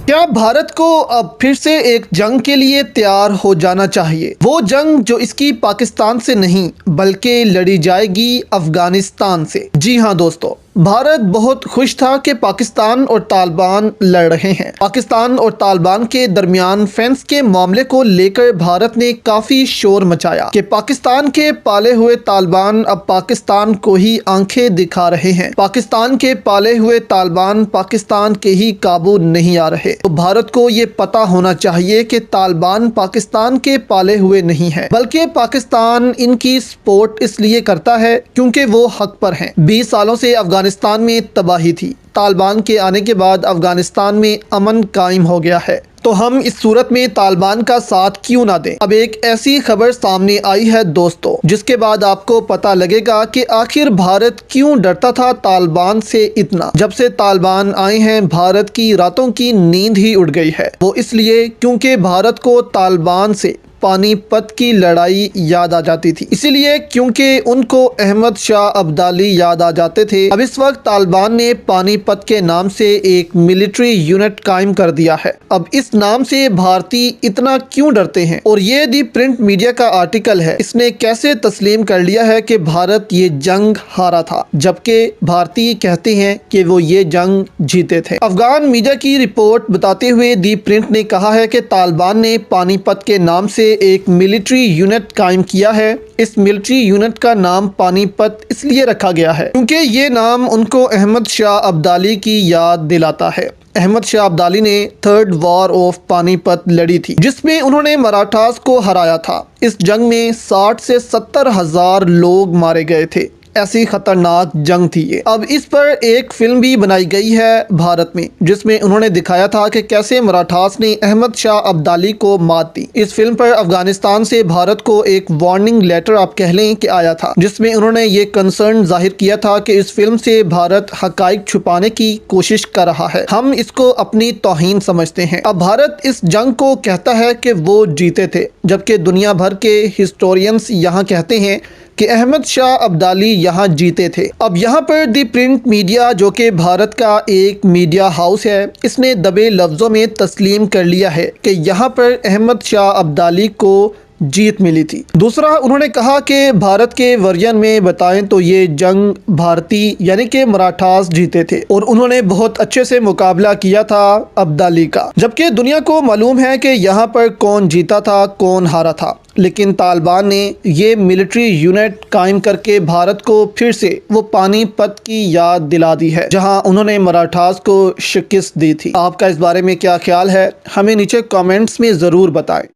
کیا بھارت کو اب پھر سے ایک جنگ کے لیے تیار ہو جانا چاہیے؟ وہ جنگ جو اس کی پاکستان سے نہیں بلکہ لڑی جائے گی افغانستان سے۔ جی ہاں دوستو، بھارت بہت خوش تھا کہ پاکستان اور طالبان لڑ رہے ہیں۔ پاکستان اور طالبان کے درمیان فینس کے معاملے کو لے کر بھارت نے کافی شور مچایا کہ پاکستان کے پالے ہوئے طالبان اب پاکستان کو ہی آنکھیں دکھا رہے ہیں۔ پاکستان کے پالے ہوئے طالبان پاکستان کے ہی قابو نہیں آ رہے۔ تو بھارت کو یہ پتہ ہونا چاہیے کہ طالبان پاکستان کے پالے ہوئے نہیں ہیں، بلکہ پاکستان ان کی سپورٹ اس لیے کرتا ہے کیونکہ وہ حق پر ہیں۔ 20 سالوں سے افغانستان میں تباہی تھی۔ طالبان کے آنے کے بعد افغانستان میں امن قائم ہو گیا ہے، تو ہم اس صورت میں طالبان کا ساتھ کیوں نہ دیں؟ اب ایک ایسی خبر سامنے آئی ہے دوستو، جس کے بعد آپ کو پتہ لگے گا کہ آخر بھارت کیوں ڈرتا تھا طالبان سے اتنا۔ جب سے طالبان آئے ہیں، بھارت کی راتوں کی نیند ہی اڑ گئی ہے۔ وہ اس لیے کیونکہ بھارت کو طالبان سے پانی پت کی لڑائی یاد آ جاتی تھی، اسی لیے کیونکہ ان کو احمد شاہ ابدالی یاد آ جاتے تھے۔ اب اس وقت طالبان نے پانی پت کے نام سے ایک ملٹری یونٹ قائم کر دیا ہے۔ اب اس نام سے بھارتی اتنا کیوں ڈرتے ہیں؟ اور یہ دی پرنٹ میڈیا کا آرٹیکل ہے، اس نے کیسے تسلیم کر لیا ہے کہ بھارت یہ جنگ ہارا تھا، جبکہ بھارتی کہتے ہیں کہ وہ یہ جنگ جیتے تھے۔ افغان میڈیا کی رپورٹ بتاتے ہوئے دی پرنٹ نے کہا ہے کہ طالبان نے پانی پت کے نام سے ایک ملٹری یونٹ قائم کیا ہے۔ اس ملٹری یونٹ کا نام پانی پت اس لیے رکھا گیا ہے کیونکہ یہ نام ان کو احمد شاہ ابدالی کی یاد دلاتا ہے۔ احمد شاہ ابدالی نے تھرڈ وار آف پانی پت لڑی تھی، جس میں انہوں نے مراٹھاز کو ہرایا تھا۔ اس جنگ میں 60 سے 70 ہزار لوگ مارے گئے تھے۔ ایسی خطرناک جنگ تھی یہ۔ اب اس پر ایک فلم بھی بنائی گئی ہے بھارت میں، جس میں انہوں نے دکھایا تھا کہ کیسے مراٹھاس نے احمد شاہ ابدالی کو مات دی۔ اس فلم پر افغانستان سے بھارت کو ایک وارننگ لیٹر آپ کہہ لیں کہ آیا تھا، جس میں انہوں نے یہ کنسرن ظاہر کیا تھا کہ اس فلم سے بھارت حقائق چھپانے کی کوشش کر رہا ہے، ہم اس کو اپنی توہین سمجھتے ہیں۔ اب بھارت اس جنگ کو کہتا ہے کہ وہ جیتے تھے، جبکہ دنیا بھر کے ہسٹورینز یہاں کہتے ہیں کہ احمد شاہ ابدالی یہاں جیتے تھے۔ اب یہاں پر دی پرنٹ میڈیا، جو کہ بھارت کا ایک میڈیا ہاؤس ہے، اس نے دبے لفظوں میں تسلیم کر لیا ہے کہ یہاں پر احمد شاہ ابدالی کو جیت ملی تھی۔ دوسرا، انہوں نے کہا کہ بھارت کے ورژن میں بتائیں تو یہ جنگ بھارتی یعنی کہ مراٹھاس جیتے تھے اور انہوں نے بہت اچھے سے مقابلہ کیا تھا ابدالی کا، جبکہ دنیا کو معلوم ہے کہ یہاں پر کون جیتا تھا کون ہارا تھا۔ لیکن طالبان نے یہ ملٹری یونٹ قائم کر کے بھارت کو پھر سے وہ پانی پت کی یاد دلا دی ہے، جہاں انہوں نے مراٹھاس کو شکست دی تھی۔ آپ کا اس بارے میں کیا خیال ہے؟ ہمیں نیچے کامنٹس میں ضرور بتائیں۔